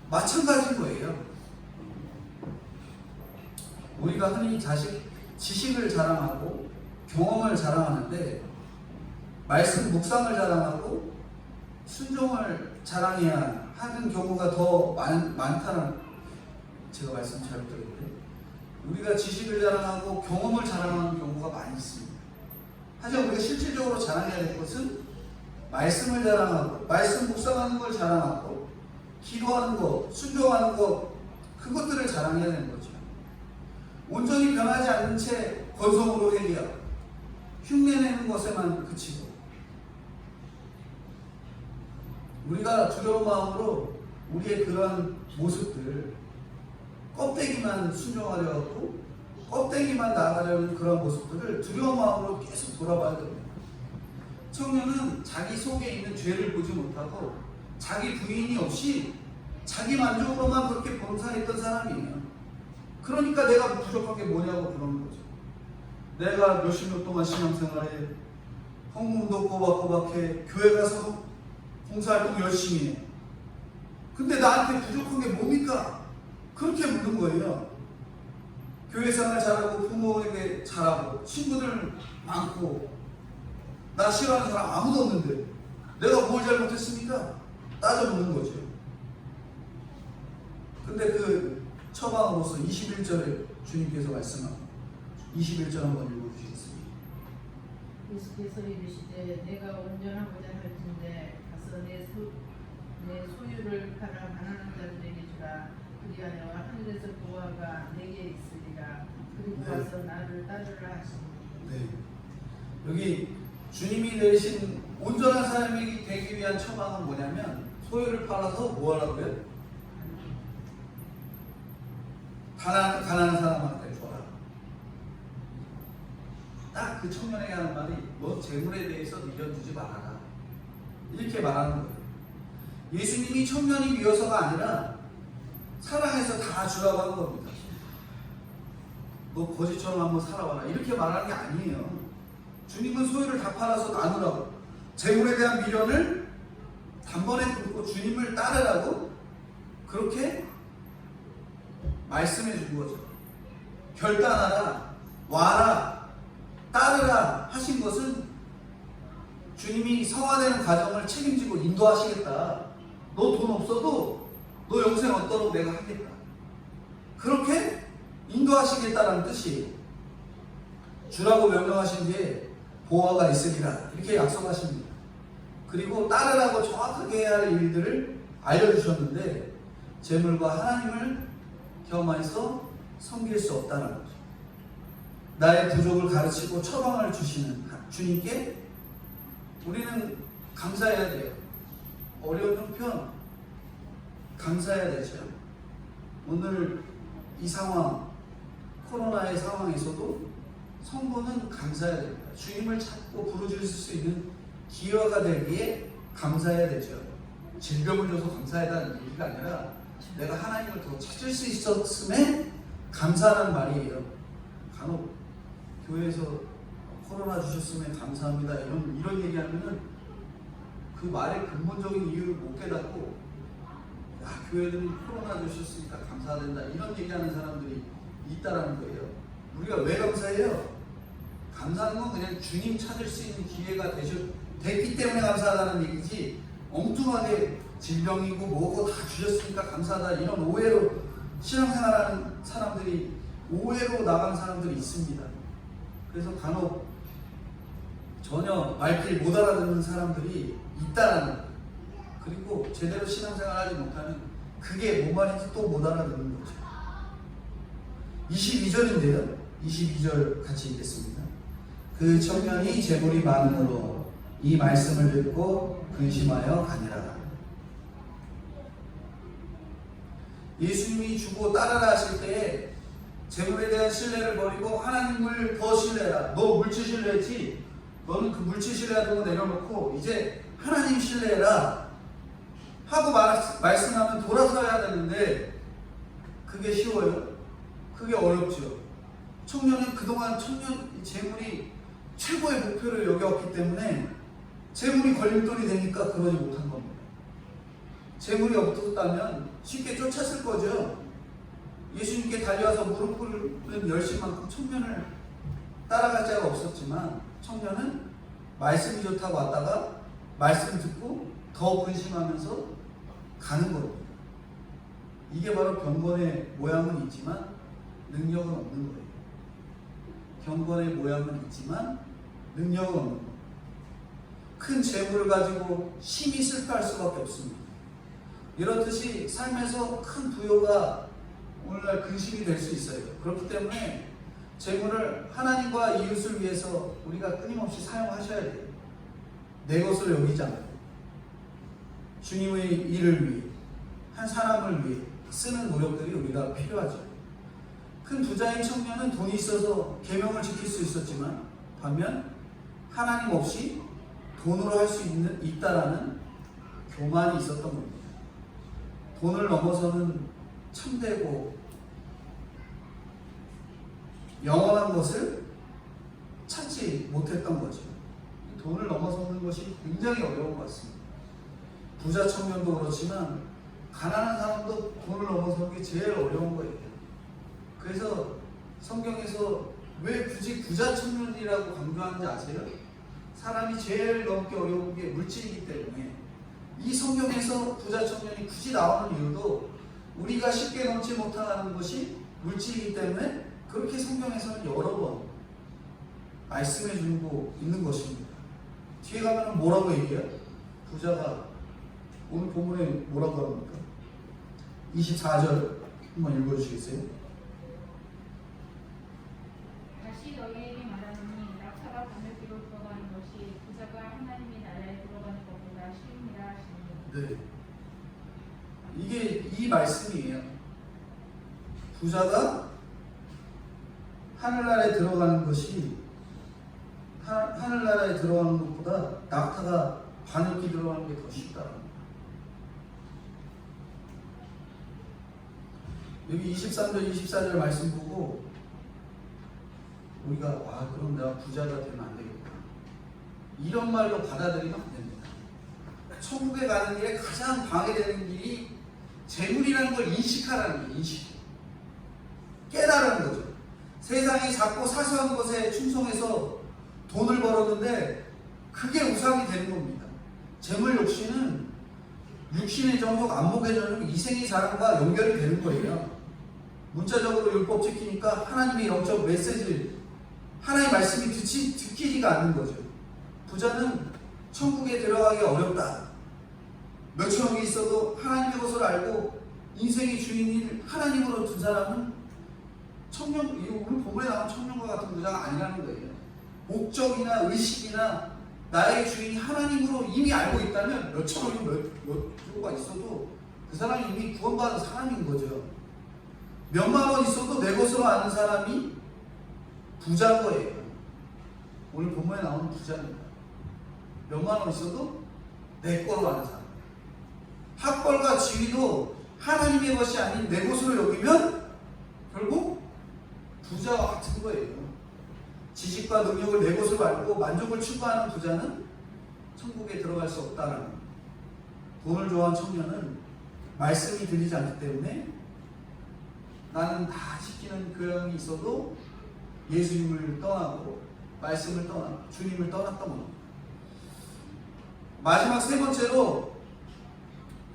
Speaker 1: 마찬가지인 거예요. 우리가 흔히 지식을 자랑하고 경험을 자랑하는데 말씀 묵상을 자랑하고 순종을 자랑해야 하는 경우가 더 많다는, 제가 말씀 잘 드렸는데, 우리가 지식을 자랑하고 경험을 자랑하는 경우가 많이 있습니다. 하지만 우리가 실질적으로 자랑해야 될 것은 말씀을 자랑하고 말씀 묵상하는 걸 자랑하고 기도하는 것, 순종하는 것, 그것들을 자랑해야 되는 거죠. 온전히 변하지 않는 채 건성으로 회개하고 흉내내는 것에만 그치고, 우리가 두려운 마음으로 우리의 그런 모습들, 껍데기만 순종하려 하고 껍데기만 나아가려는 그런 모습들을 두려운 마음으로 계속 돌아봐야 됩니다. 청년은 자기 속에 있는 죄를 보지 못하고 자기 부인이 없이 자기 만족으로만 그렇게 봉사했던 사람이에요. 그러니까 내가 부족한 게 뭐냐고 그러는 거죠. 내가 몇십 년 동안 신앙생활에 헌금도 꼬박꼬박해, 교회 가서 봉사활동 열심히 해. 근데 나한테 부족한 게 뭡니까? 그렇게 묻는 거예요. 교회 생활 잘하고 부모에게 잘하고 친구들 많고 나 싫어하는 사람 아무도 없는데 내가 뭘 잘못했습니까? 따져 묻는 거죠. 근데 그 처방으로서 21절에 주님께서 말씀하고 21절 한번 읽어주시겠습니다.
Speaker 2: 예수께서 이르시되 내가 온전하고자 할진대 가서 내 소유를 팔아 가난한 자들에게 주라. 그리하여 하늘에서 보화가 내게 있으리라. 그리고 가서 나를 따르라 하시니.
Speaker 1: 네. 여기 주님이 내리신 온전한 사람이 되기 위한 처방은 뭐냐면 소유를 팔아서 뭐 하라고요? 가난한 사람한테 줘라. 딱 그 청년에게 하는 말이 너 재물에 대해서 미련 두지 말아라. 이렇게 말하는 거예요. 예수님이 청년이 미워서가 아니라 사랑해서 다 주라고 한 겁니다. 너 거지처럼 한번 살아봐라. 이렇게 말하는 게 아니에요. 주님은 소유를 다 팔아서 나누라고, 재물에 대한 미련을 단번에 끊고 주님을 따르라고 그렇게 말씀해 준 거죠. 결단하라, 와라, 따르라 하신 것은 주님이 성화되는 과정을 책임지고 인도하시겠다. 너 돈 없어도 너 영생 얻도록 내가 하겠다. 그렇게 인도하시겠다라는 뜻이에요. 주라고 명령하신 뒤에 보화가 있으리라 이렇게 약속하십니다. 그리고 따르라고 정확하게 해야 할 일들을 알려주셨는데 재물과 하나님을 겸해서 섬길 수 없다는 거죠. 나의 부족을 가르치고 처방을 주시는 주님께 우리는 감사해야 돼요. 어려운 형편 감사해야 되죠. 오늘 이 상황, 코로나의 상황에서도 성도는 감사해야 됩니다. 주님을 찾고 부르짖을 수 있는 기회가 되기에 감사해야 되죠. 질병을 줘서 감사해야하는 얘기가 아니라 내가 하나님을 더 찾을 수 있었음에 감사하는 말이에요. 간혹 교회에서 코로나 주셨으면 감사합니다 이런 얘기하면은 그 말의 근본적인 이유를 못 깨닫고 교회들은 코로나 주셨으니까 감사된다 이런 얘기하는 사람들이 있다라는 거예요. 우리가 왜 감사해요? 감사하는 건 그냥 주님 찾을 수 있는 기회가 됐기 때문에 감사하다는 얘기지, 엉뚱하게 질병이고 뭐고 다 주셨으니까 감사하다 이런 오해로 신앙생활하는 사람들이, 오해로 나가는 사람들이 있습니다. 그래서 간혹 전혀 말귀를 못 알아듣는 사람들이 있다라는 거예요. 그리고 제대로 신앙생활하지 못하면 그게 뭔 말인지 또 못 알아듣는 거죠. 22절인데요. 22절 같이 읽겠습니다. 그 청년이 재물이 많으므로 이 말씀을 듣고 근심하여 가니라. 예수님이 주고 따르라 하실 때에 재물에 대한 신뢰를 버리고 하나님을 더 신뢰해라. 너 물질 신뢰했지? 너는 그 물질 신뢰하는 거 내려놓고 이제 하나님 신뢰해라 하고 말씀하면 돌아서야 되는데 그게 쉬워요? 그게 어렵죠. 청년은 그동안 재물이 최고의 목표를 여겨왔기 때문에 재물이 걸림돌이 되니까 그러지 못한 겁니다. 재물이 없었다면 쉽게 쫓았을 거죠. 예수님께 달려와서 무릎 꿇는 열심만큼 청년을 따라갈 자가 없었지만 청년은 말씀이 좋다고 왔다가 말씀 듣고 더 근심하면서 가는 겁니다. 이게 바로 경건의 모양은 있지만 능력은 없는 거예요. 경건의 모양은 있지만 능력은 없는 거예요. 큰 재물을 가지고 심히 슬퍼할 수밖에 없습니다. 이렇듯이 삶에서 큰 부요가 오늘날 근심이 될 수 있어요. 그렇기 때문에 재물을 하나님과 이웃을 위해서 우리가 끊임없이 사용하셔야 돼요. 내 것으로 여기지 않고 주님의 일을 위해, 한 사람을 위해 쓰는 노력들이 우리가 필요하죠. 큰 부자인 청년은 돈이 있어서 계명을 지킬 수 있었지만 반면 하나님 없이 돈으로 할 수 있다라는 교만이 있었던 겁니다. 돈을 넘어서는 참되고 영원한 것을 찾지 못했던 거죠. 돈을 넘어서는 것이 굉장히 어려운 것 같습니다. 부자 청년도 그렇지만 가난한 사람도 돈을 넘어서는 게 제일 어려운 거예요. 그래서 성경에서 왜 굳이 부자 청년이라고 강조하는지 아세요? 사람이 제일 넘기 어려운 게 물질이기 때문에 이 성경에서 부자 청년이 굳이 나오는 이유도 우리가 쉽게 넘지 못하는 것이 물질이기 때문에 그렇게 성경에서는 여러 번 말씀해 주고 있는 것입니다. 뒤에 가면 뭐라고 얘기해요? 부자가 오늘 본문에 뭐라고 합니까? 24절 한번 읽어주시겠어요?
Speaker 3: 다시 너희에게 말하노니 낙타가 바늘귀로 들어가는 것이 부자가 하나님의 나라에 들어가는 것보다 쉬우니라 하시니.
Speaker 1: 네. 이게 이 말씀이에요. 부자가 하늘나라에 들어가는 것이 하늘나라에 들어가는 것보다 낙타가 바늘귀 들어가는 게 더 쉽다. 여기 23절, 24절 말씀 보고 우리가 그럼 내가 부자가 되면 안 되겠다. 이런 말로 받아들이면 안 됩니다. 천국에 가는 길에 가장 방해되는 길이 재물이라는 걸 인식하라는 거예요. 인식. 깨달은 거죠. 세상이 작고 사소한 것에 충성해서 돈을 벌었는데 그게 우상이 되는 겁니다. 재물 욕심은 육신의 정욕, 안목의 정욕, 이생의 자랑과 연결이 되는 거예요. 문자적으로 율법 지키니까 하나님의 영적 메시지, 하나님의 말씀이 듣기지가 않는 거죠. 부자는 천국에 들어가기 어렵다. 몇천억이 있어도 하나님의 것을 알고 인생의 주인인 하나님으로 둔 사람은 청년, 오늘 본문에 나온 청년과 같은 부자가 아니라는 거예요. 목적이나 의식이나 나의 주인이 하나님으로 이미 알고 있다면 몇천억이 몇 조가 있어도 그 사람이 이미 구원받은 사람인 거죠. 몇만 원 있어도 내 것으로 아는 사람이 부자인 거예요. 오늘 본문에 나오는 부자입니다. 몇만 원 있어도 내 거로 아는 사람. 학벌과 지위도 하나님의 것이 아닌 내 것으로 여기면 결국 부자와 같은 거예요. 지식과 능력을 내 것으로 알고 만족을 추구하는 부자는 천국에 들어갈 수 없다는 거예요. 돈을 좋아하는 청년은 말씀이 들리지 않기 때문에 나는 다 지키는 교양이 있어도 예수님을 떠나고 말씀을 떠나고 주님을 떠났던 겁니다. 마지막 세 번째로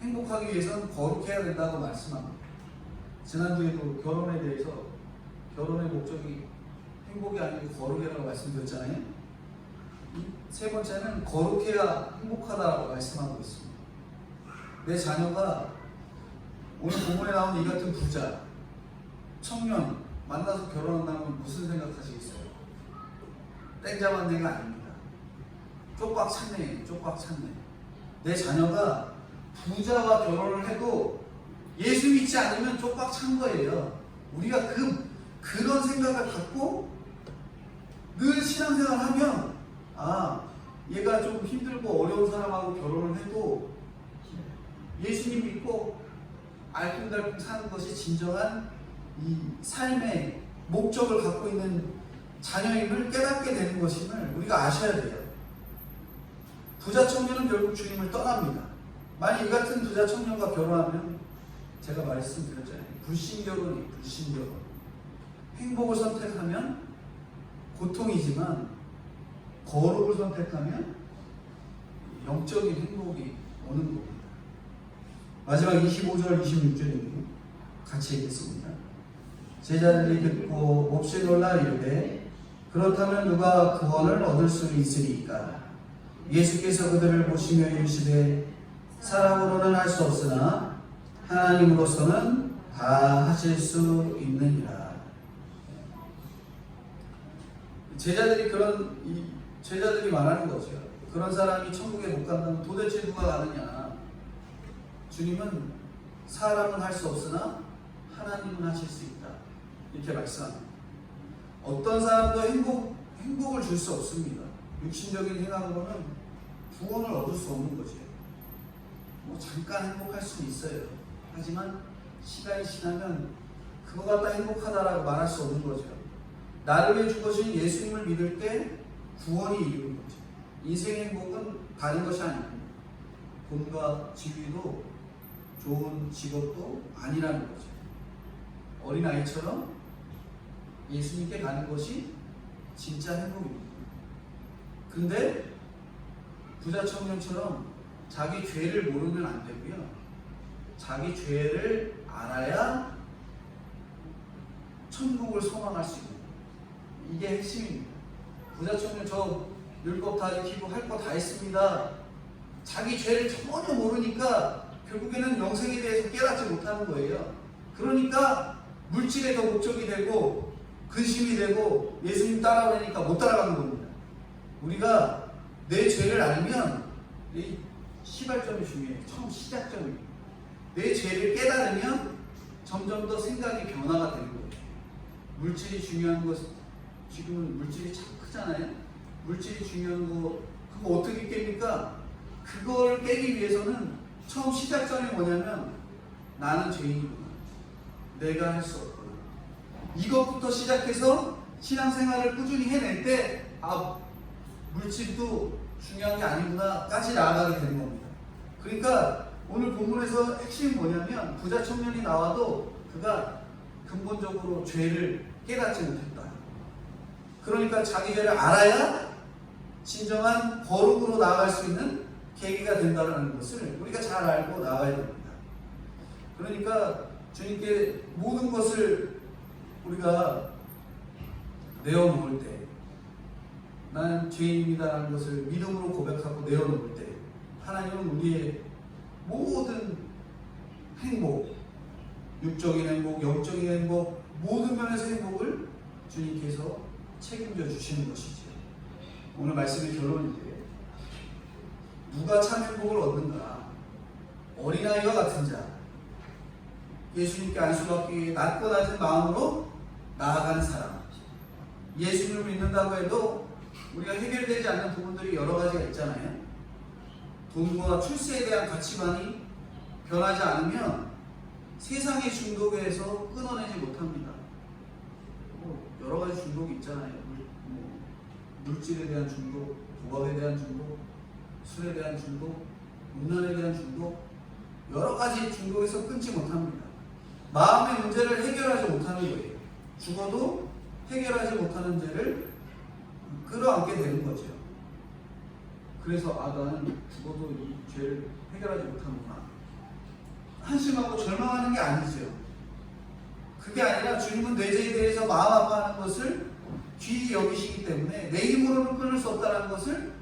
Speaker 1: 행복하기 위해서는 거룩해야 된다고 말씀합니다. 지난주에도 결혼에 대해서 결혼의 목적이 행복이 아니고 거룩이라고 말씀드렸잖아요. 세 번째는 거룩해야 행복하다라고 말씀하고 있습니다. 내 자녀가 오늘 본문에 나오는 이 같은 부자, 청년 만나서 결혼한다면 무슨 생각하시겠어요? 땡잡은 애가 아닙니다. 쪽박 찼네, 쪽박 찼네. 내 자녀가 부자와 결혼을 해도 예수 믿지 않으면 쪽박 찬 거예요. 우리가 그런 생각을 갖고 늘 신앙생활을 하면 얘가 좀 힘들고 어려운 사람하고 결혼을 해도 예수님 믿고 알콩달콩 사는 것이 진정한 이 삶의 목적을 갖고 있는 자녀임을 깨닫게 되는 것임을 우리가 아셔야 돼요. 부자 청년은 결국 주님을 떠납니다. 만약 이 같은 부자 청년과 결혼하면 제가 말씀드렸잖아요. 불신결혼이에요. 불신결혼. 행복을 선택하면 고통이지만 거룩을 선택하면 영적인 행복이 오는 겁니다. 마지막 25절, 26절입니다. 같이 읽겠습니다. 제자들이 듣고 몹시 놀라 이르되 그렇다면 누가 구원을 얻을 수 있으리까? 예수께서 그들을 보시며 이르시되 사람으로는 할 수 없으나 하나님으로서는 다 하실 수 있느니라. 제자들이 말하는 거죠. 그런 사람이 천국에 못 간다면 도대체 누가 가느냐? 주님은 사람은 할 수 없으나 하나님은 하실 수 있다. 이렇게 말씀합니다. 어떤 사람도 행복을 줄 수 없습니다. 육신적인 행함으로는 구원을 얻을 수 없는 거죠. 뭐 잠깐 행복할 수는 있어요. 하지만 시간이 지나면 그거 갖다 행복하다라고 말할 수 없는 거죠. 나를 위해 죽으신 예수님을 믿을 때 구원이 이루는 거죠. 인생의 행복은 다른 것이 아닙니다. 돈과 지위도 좋은 직업도 아니라는 거죠. 어린아이처럼 예수님께 가는 것이 진짜 행복입니다. 근데 부자 청년처럼 자기 죄를 모르면 안 되고요. 자기 죄를 알아야 천국을 소망할 수 있는 거예요. 이게 핵심입니다. 부자 청년 저 율법 다 지키고 할 거 다 했습니다. 자기 죄를 전혀 모르니까 결국에는 영생에 대해서 깨닫지 못하는 거예요. 그러니까 물질에 더 목적이 되고 근심이 되고 예수님 따라오니까 못 따라가는 겁니다. 우리가 내 죄를 알면 이 시발점이 중요해요. 처음 시작점이에요. 내 죄를 깨달으면 점점 더 생각이 변화가 되는 거예요. 물질이 중요한 것, 지금은 물질이 참 크잖아요. 물질이 중요한 거, 그거 어떻게 깹니까? 그걸 깨기 위해서는 처음 시작점이 뭐냐면 나는 죄인이구나. 내가 할 수 없구나. 이것부터 시작해서 신앙생활을 꾸준히 해낼 때 물질도 중요한 게 아니구나까지 나아가게 되는 겁니다. 그러니까 오늘 본문에서 핵심이 뭐냐면 부자 청년이 나와도 그가 근본적으로 죄를 깨닫지 못했다. 그러니까 자기 죄를 알아야 진정한 거룩으로 나아갈 수 있는 계기가 된다는 것을 우리가 잘 알고 나아가야 됩니다. 그러니까 주님께 모든 것을 우리가 내어놓을 때, 나는 죄인입니다라는 것을 믿음으로 고백하고 내어놓을 때 하나님은 우리의 모든 행복, 육적인 행복, 영적인 행복, 모든 면에서 행복을 주님께서 책임져 주시는 것이죠. 오늘 말씀의 결론인데 누가 참 행복을 얻는가? 어린아이와 같은 자, 예수님께 안수받기 위해 낮고 낮은 마음으로 나아가는 사람. 예수님을 믿는다고 해도 우리가 해결되지 않는 부분들이 여러 가지가 있잖아요. 돈과 출세에 대한 가치관이 변하지 않으면 세상의 중독에서 끊어내지 못합니다. 여러 가지 중독이 있잖아요. 물질에 대한 중독, 도박에 대한 중독, 술에 대한 중독, 음란에 대한 중독, 여러 가지 중독에서 끊지 못합니다. 마음의 문제를 해결하지 못하는 거예요. 죽어도 해결하지 못하는 죄를 끌어안게 되는 거죠. 그래서 나는 죽어도 이 죄를 해결하지 못하는구나. 한심하고 절망하는 게 아니죠. 그게 아니라 주님은 내 죄에 대해서 마음 아파하는 것을 귀히 여기시기 때문에 내 힘으로는 끊을 수 없다는 것을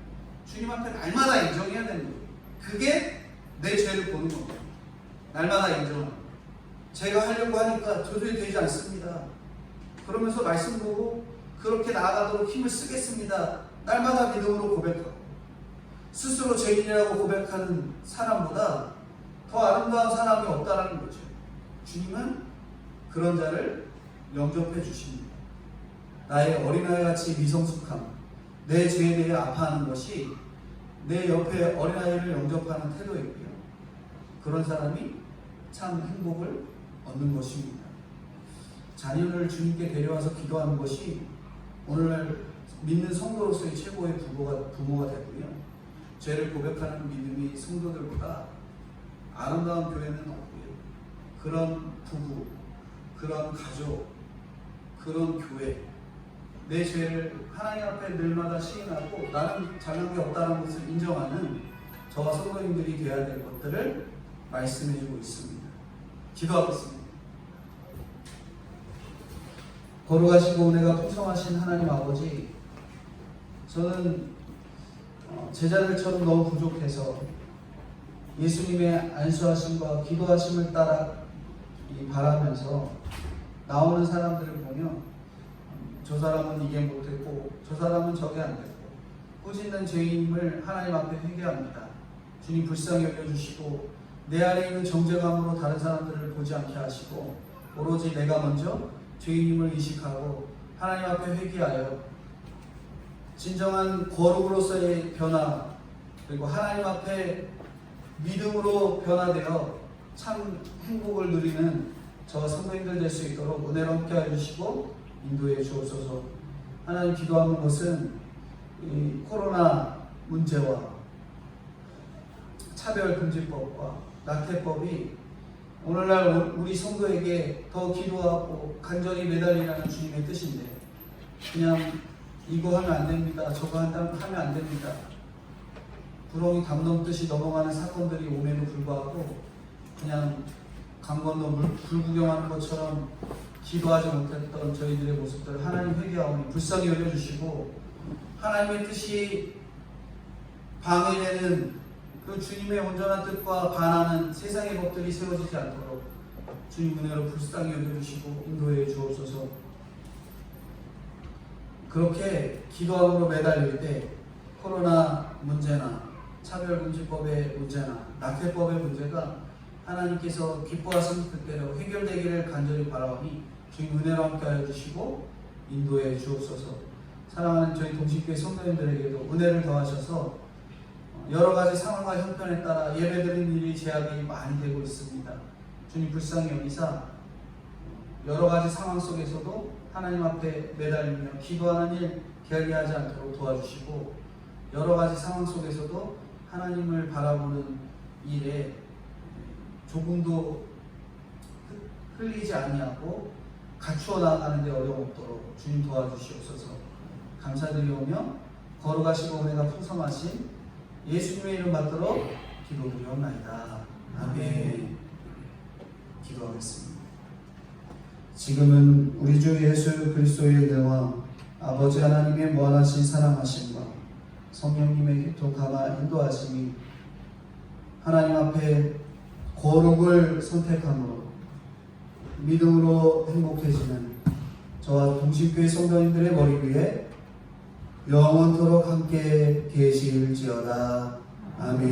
Speaker 1: 주님 앞에 날마다 인정해야 되는 거예요. 그게 내 죄를 보는 겁니다. 날마다 인정하는 거예요. 제가 하려고 하니까 도저히 되지 않습니다. 그러면서 말씀 보고 그렇게 나아가도록 힘을 쓰겠습니다. 날마다 믿음으로 고백하고 스스로 죄인이라고 고백하는 사람보다 더 아름다운 사람이 없다라는 거죠. 주님은 그런 자를 영접해 주십니다. 나의 어린아이같이 미성숙함, 내 죄에 대해 아파하는 것이 내 옆에 어린아이를 영접하는 태도이고요. 그런 사람이 참 행복을 얻는 것입니다. 자녀를 주님께 데려와서 기도하는 것이 오늘날 믿는 성도로서의 최고의 부모가 되고요. 죄를 고백하는 믿음이 성도들보다 아름다운 교회는 없고요. 그런 부부, 그런 가족, 그런 교회, 내 죄를 하나님 앞에 늘마다 시인하고 나는 잘난 게 없다는 것을 인정하는 저와 성도님들이 되어야 될 것들을 말씀해주고 있습니다. 기도하겠습니다. 거룩하시고 은혜가 풍성하신 하나님 아버지, 저는 제자들처럼 너무 부족해서 예수님의 안수하심과 기도하심을 따라 바라면서 나오는 사람들을 보면 저 사람은 이게 못했고 저 사람은 저게 안 됐고 꾸짖는 죄인임을 하나님 앞에 회개합니다. 주님 불쌍히 여겨주시고 내 안에 있는 정죄감으로 다른 사람들을 보지 않게 하시고 오로지 내가 먼저 죄인임을 인식하고 하나님 앞에 회개하여 진정한 거룩으로서의 변화, 그리고 하나님 앞에 믿음으로 변화되어 참 행복을 누리는 저와 성도님들 될 수 있도록 은혜로 함께 해주시고 인도해 주옵소서. 하나님, 기도하는 것은 이 코로나 문제와 차별금지법과 낙태법이 오늘날 우리 성도에게 더 기도하고 간절히 매달리라는 주님의 뜻인데, 그냥 이거 하면 안 됩니다, 저거 하면 안 됩니다, 구렁이 담 넘듯이 넘어가는 사건들이 옴에도 불구하고 그냥 강 건너 불 구경하는 것처럼 기도하지 못했던 저희들의 모습들을 하나님 회개하오니 불쌍히 여겨주시고, 하나님의 뜻이 방해되는 그 주님의 온전한 뜻과 반하는 세상의 법들이 세워지지 않도록 주님 은혜로 불쌍히 여겨주시고 인도해 주옵소서. 그렇게 기도함으로 매달릴 때 코로나 문제나 차별금지법의 문제나 낙태법의 문제가 하나님께서 기뻐하시는 뜻대로 해결되기를 간절히 바라오니 주님 은혜로 함께하여 주시고 인도해 주옵소서. 사랑하는 저희 동식교회 성도님들에게도 은혜를 더하셔서 여러 가지 상황과 형편에 따라 예배드리는 일이 제약이 많이 되고 있습니다. 주님 불쌍히 여기사 여러 가지 상황 속에서도 하나님 앞에 매달리며 기도하는 일 게을리하지 않도록 도와주시고, 여러 가지 상황 속에서도 하나님을 바라보는 일에 조금도 흘리지 아니하고 갖추어 나아가는 데 어려움 없도록 주님 도와주시옵소서. 감사드리오며 거룩하시고 은혜가 풍성하신 예수님의 이름 받들어 기도드리옵나이다. 아멘. 기도하겠습니다. 지금은 우리 주 예수 그리스도의 은혜와 아버지 하나님의 무한하신 사랑하심과 성령님의 교통감화 인도하심이 하나님 앞에 거룩을 선택함으로 믿음으로 행복해지는 저와 동식교회 성도님들의 머리 위에 영원토록 함께 계실지어다. 아멘.